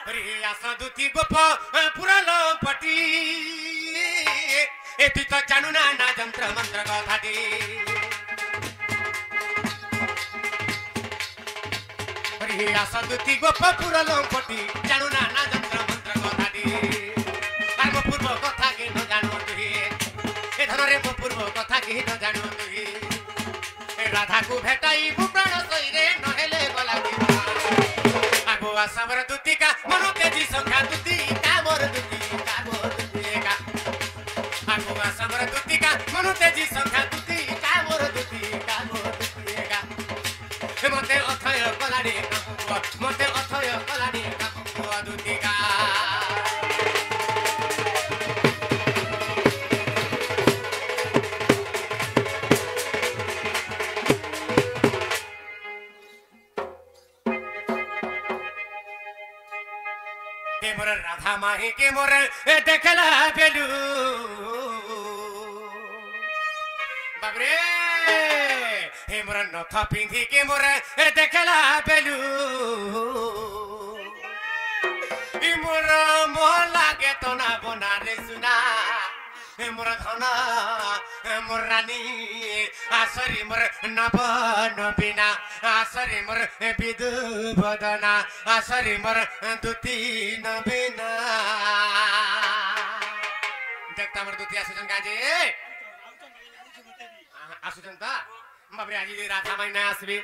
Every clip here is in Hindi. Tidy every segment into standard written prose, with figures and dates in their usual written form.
दूती गोप पुराल पटी ए तु त जानु ना जंत्र मंत्र कथाटी दूती गोप पुराल पटी जानु ना जंत्र मंत्र कथाटी आर मो पूर्व कथा के न जानु तुही ए धन रे मो पूर्व कथा के न जानु तुही राधा को भेटाई प्राण सईरे नहेले गला आगुआ समर दूतिका मनो तेजी संख्या दूतिका मोर दूतिका आगुआ समर दूतिका मनो तेजी संख्या दूतिका मोर दूतिका मते अथय कलाडी मते अथय कलाडी दूतिका मोर राधा माही के मोर देखला बेलू बाबरे हे मोर नथ पिंधी के मोर देखला बेलू ई मोर मोह लागे तो ना बना रे सुना हे मोर धना मोर रानी आसरी मोर नभ नबीना आसरी मोर विदु बदना आसरी मोर दूती नबीना देखता मोर दूती आसुचन काजे आसुचन ता बाबरे आज राधा माई ना आसबी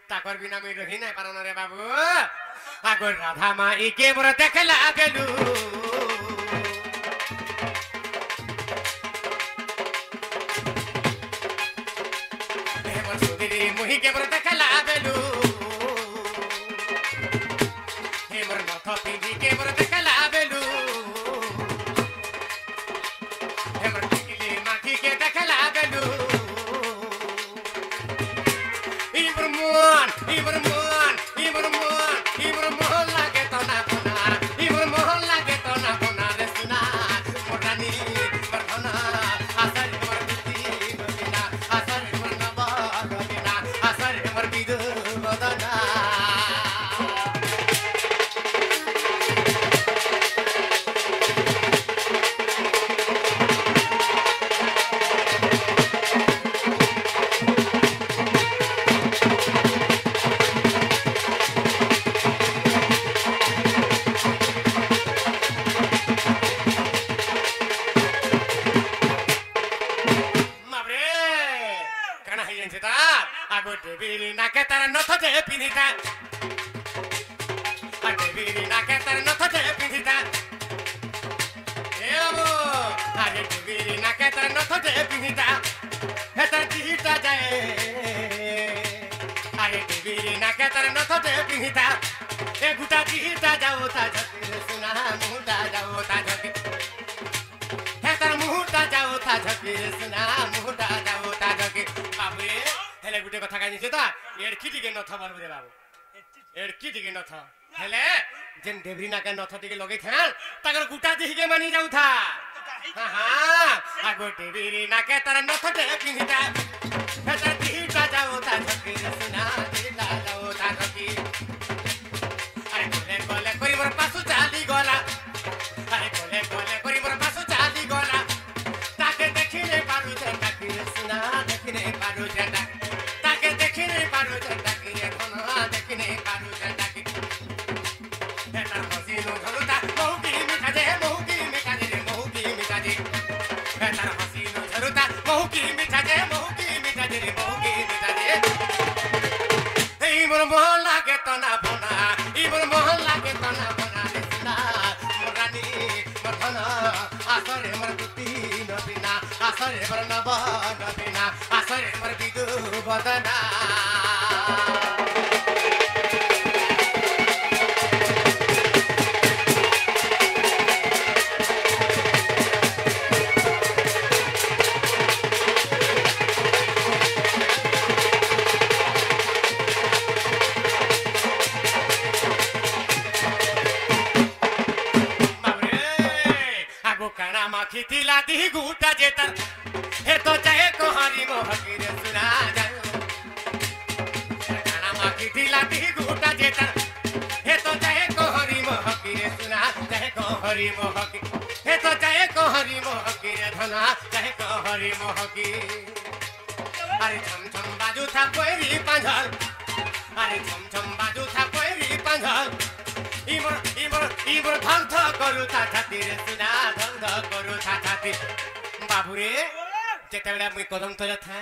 ताकर बिना मैं रही नहीं पारन रे बाबू आगो राधा माई के मोर देखला बेलू मुही के मोर देखला बेलू हे मोर नथ पिंधी के मोर देखला बेलू हे मोर टिकली माखी के देखला बेलू ई मोर मोहन ई मोर मोहन ई मोर मोहन ई मोर मोहन लागे तो ना बना ई मोर मोहन लागे तो ना बना रे सुना मोर रानी मोर धना आसर मोर दूती बना आसर मोर नवा आसर मोर विदु बदना देवीरी ना के तार नथ जे पिनिता देवीरी ना के तार नथ जे पिनिता ए बाबू अरे देवीरी ना के तार नथ जे पिनिता हे तार जीता जाए अरे देवीरी ना के तार नथ जे पिनिता ए गुटा जीता जाओ ता झकी सुना मुंडा जाओ ता झकी हे तार मुंडा जाओ ता झकी सुना मुंडा जाओ ता झकी बाबू हेले गुटे कथा काई निसे ता एडकी टिके नथ बाबू रे बाबू एडकी टिके नथ हेले जेन देवरीना के नथ टिके लगे थाल ताकर गुटा दिही के मानी जाउ था हां हां आगो देवरीना के तार नथ ते पिनिता हेता दिहीटा जाओ ता झकी सुना दिहीटा जाओ ता झकी अरे कोले कोले करी मोर पासु चाली गला अरे कोले कोले करी मोर पासु चाली गला ताके देखिने पारु जे ताके सुना देखिने पारु जे ताके देखिने पारु जे ताके कोना देखिने पारु जे ताके हेता हसीनो झरुता मौकी मिठा जे मौकी मिठा जे मौकी मिठा जे हेता हसीनो झरुता मौकी मिठा जे मौकी मिठा जे मौकी मिठा जे ए मोर मोहन लागे तो ना बना ई मोर मोहन लागे तो ना बना रे सुना मोर रानी मोर धना आसरे मोर दूती नबीना आसरे मोर नभ नबीना आसरे मोर विदु बदना खितिला दी गुटा जेतर हे तो चाहे कोहारी मोहकी रे सुना जाओ खाना मा खितिला दी गुटा जेतर हे तो चाहे कोहारी मोहकी रे कहरी महकी हे तो चाहे कहरी महकी रे धना चाहे कहरी महकी अरे छम छम बाजू था कोइरी पांझल अरे छम छम बाजू था कोइरी पांझल इमर धक धक करू था छाती रे सुना धक धक करू था छाती बाबू रे जेतेबेला मुई कदम तले था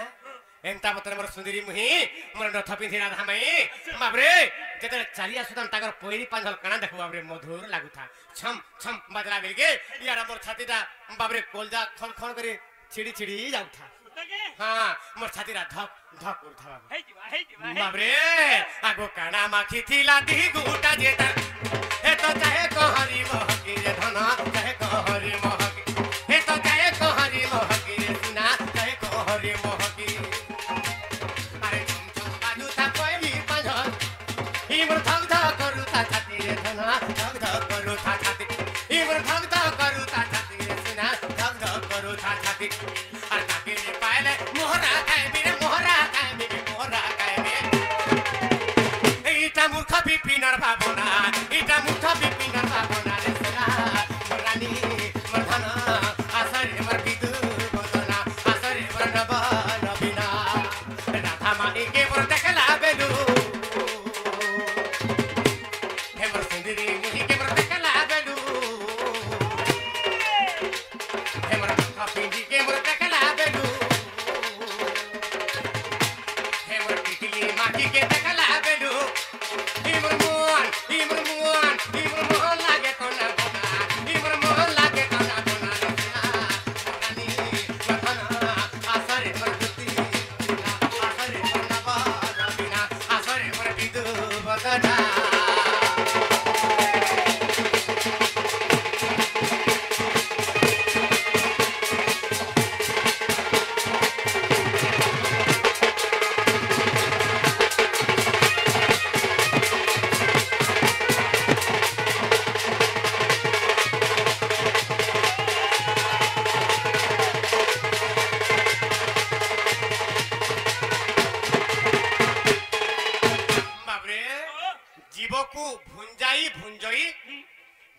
एंता मतरे मोर सुंदरी मुही मोर रथ पिंधी राधा मई बाबरे जेते चाली आसुतन ताकर पोइरी पांझल कणा देखो बाबरे मधुर लागु था छम छम बजला बेलके यार मोर छातीटा बाबरे कोलजा खन खन करे छिड़ी छिड़ी जाउ था हां मोर छातीरा धक धक उठ था बाबरे आगो काना माखी थिला दी गुटा जेता ए तो चाहे कहरी महकी रे धना चाहे कहरी महकी ए तो चाहे कहरी महकी रे सुना चाहे कहरी महकी इमर धक धक करू था छाती रे धना धक धक करू था छाती इमर धक धक करू था छाती रे सुना धक धक करू था छाती अरे ताके रे पाले मोहरा काए मेरे मोहरा काए इटा मूर्ख बिपिनर भावना इटा मूर्ख बिपिनर भावना रे सुना रानी मर्धना आसरे मर बिदु बदना आसरे मर नब नबीना राधा माई के मोर देखला बेलू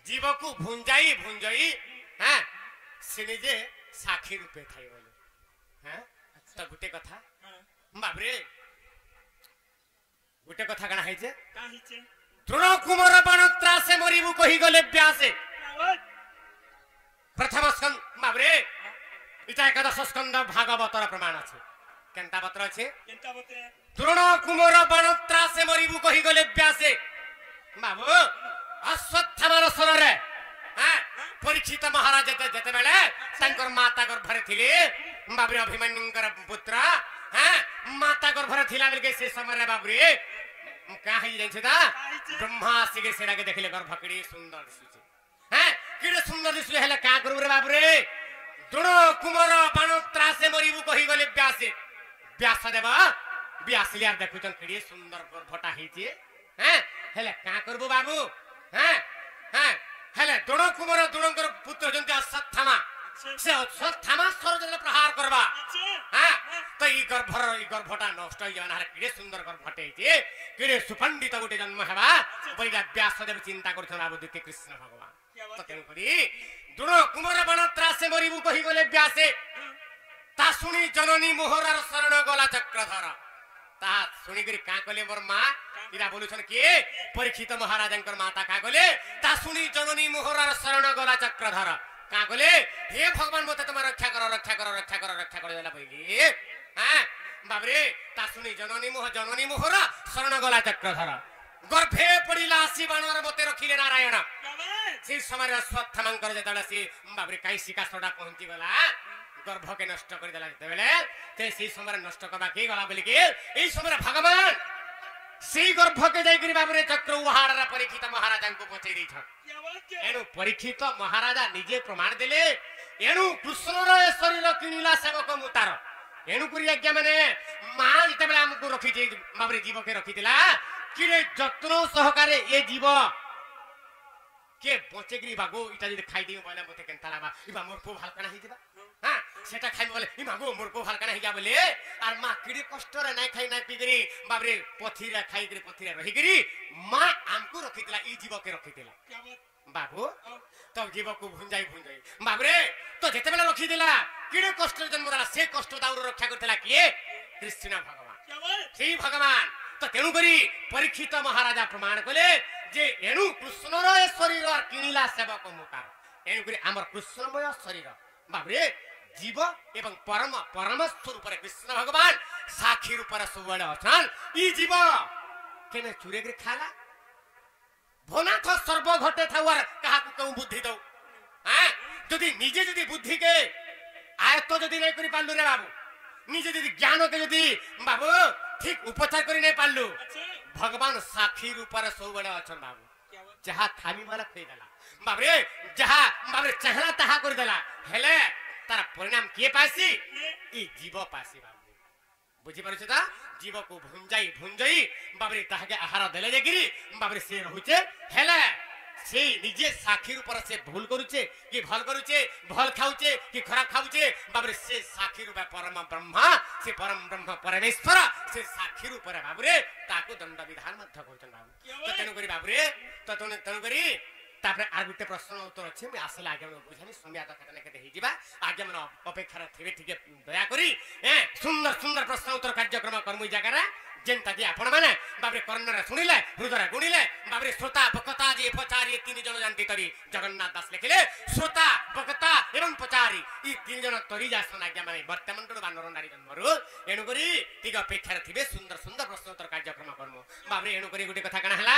जीवकू भुंजाई भुंजई हां सिनिजे साखी रूपे थाई बोले हां त गुटे कथा बाबरे गुटे कथा कना है जे द्रोण कुमार बाणत्रा से मरिबु कहि गले व्यासे प्रथम स्कंद बाबरे इटा एकादश स्कंद भागवतर प्रमाण আছে केनता पत्र আছে द्रोण कुमार बाणत्रा से मरिबु कहि गले व्यासे बाबू अश्वत्थामार सररे हां परीक्षित महाराज जते बेले संकर माता गर्भरे थिले बाबरे अभिमन्युकर पुत्र हां माता गर्भरे थिला बेले से समय रे बाबरे का है जाय छदा ब्रह्मा सिगे सेरा के देखले गर्भ कड़ी सुंदर दिसुचे हां किडे सुंदर दिसु हेले का करू रे बाबरे द्रोण कुमार बाणत्रा से मरिबु कहि गले व्यासे व्यास देव व्यास लिया देखुचन किडे सुंदर गर्भटा हिचे हां हेले का करबो बाबू हां हां हेले द्रोण कुमार द्रोणकर पुत्र जंते अश्वत्थामा से अश्वत्थामा सरजले प्रहार करबा हां तो ई गर्भटा नष्ट हो जाना रे किडे सुंदर गर्भटे जे किडे सुपंडित गोटे जन्म हेबा बलिला व्यासदेव चिंता करथन बाबू दिते कृष्ण भगवान तो तेन करी द्रोण कुमार बाणत्रा से मरिबु कहि गले व्यासे ता सुनी जननी मोहरार शरण गला चक्रधर ता सुनी करी का कले मोर मां इरा बोलुछन के परीक्षित महाराजंकर माता का गले ता सुनी जननी मोहरार शरण गला चक्रधर का गले हे भगवान मते तुम रक्षा कर रक्षा कर रक्षा कर रक्षा कर देला पहिले हां बाबरे ता सुनी जननी मोहरा शरण गला चक्रधर गर्भे पड़िला आसी बाणर मते रखिले नारायण से समय अश्वत्थामांकर जेतला से बाबरे काई शिका सडा पहुंची गला गर्भ के नष्ट कर देला बेले ते से समय नष्ट करबा के गला बोली के ए समय भगवान से गर्भ के जाई करी बाबरे चक्र उहाररा परीक्षित महाराजा को पछै दै छ एनु परीक्षित महाराजा निजे प्रमाण देले एनु कृष्ण रे शरीर किनिला सेवक मुतार एनु करी आज्ञा माने मां जते बेला हमको रखी जे बाबरे जीव के रखी दिला किरे जत्रो सहकारे ए जीव के बचेगिरी बागो इटा जे खाइ दियो बोले मते केनताला बा इबा मोर को भालकाना हि दिबा हां सेटा खाइ बोले इ मागो मोर को भालकाना हि जा बोले आर मां किडी कष्ट रे नाइ खाइ नाइ पिगरी बाबरे पथिरा खाइ गरी पथिरा रहि गरी मां हमको रखितला इ जीव के रखितला बाबू तो जीव को भुंजाई भुंजाई बाबरे तो जिते बेला रखी दिला किड़े कष्ट जन्म देला से कष्ट दाउर रक्षा करथिला किए कृष्ण भगवान সেই भगवान तो तेणु करी परीक्षित महाराजा प्रमाण कले जे एणु कृष्णर ए शरीर किनिला सेवक मुकार एणु करी हमर कृष्णमय शरीर बाबरे जीव एवं परम परम स्वरूप कृष्ण भगवान साक्षी रूप सबुआड़े अछन ई जीव केने चुरे के खाला भोनाथ सर्व घटे थावर कहा को कहूं बुद्धि दो हां जदी निजे जदी बुद्धि के आयत्त जदी नै करि पालु रे बाबू निजे जदी ज्ञान के जदी बाबू ठीक उपचार करि नै पालु भगवान साक्षी रूप सबुआड़े अछन बाबू जहा थामी वाला खई देला बाबरे जहा बाबरे चाहला ताहा कर देला हेले तार परिणाम किए पासी ई जीव पासी बाबू बुझी पारुछ ता जीव को भुंजाई भुंजाई बाबरे ताहाके आहार देले जेगिरी बाबरे से रहुचे हेले से निजे साक्षी रूप से भूल करूचे कि भल करूचे भल खाउचे कि खराब खाउचे बाबरे से साक्षी रूप परम ब्रह्मा से परम ब्रह्म परमेश्वर से साक्षी रूप बाबरे ताको दंड विधान मध्य करछन बाबू तो तेनु करी बाबरे तो तेनु करी तापर आर गुटे प्रश्न उत्तर अछि मैं आसला आगे में बुझानी समय तो केतने केते हि जिबा आगे मन अपेक्षा थिबे ठीक दया करी सुंदर सुंदर प्रश्न उत्तर कार्यक्रम करमु जगरा जेंता कि आपण माने बाबरे कर्णरे सुनिले हृदय गुणिले बाबरे श्रोता बक्ता जे पचारी तीन जन जानती तरी जगन्नाथ दास लिखिले श्रोता बक्ता एवं पचारी ई तीन जन तरी जासन आज्ञा माने वर्तमान तो बानर नारी जन्मरु एनु करी ठीक अपेक्षा थिबे सुंदर सुंदर प्रश्न उत्तर कार्यक्रम करमु बाबरे एनु करी गुटे कथा कना हला।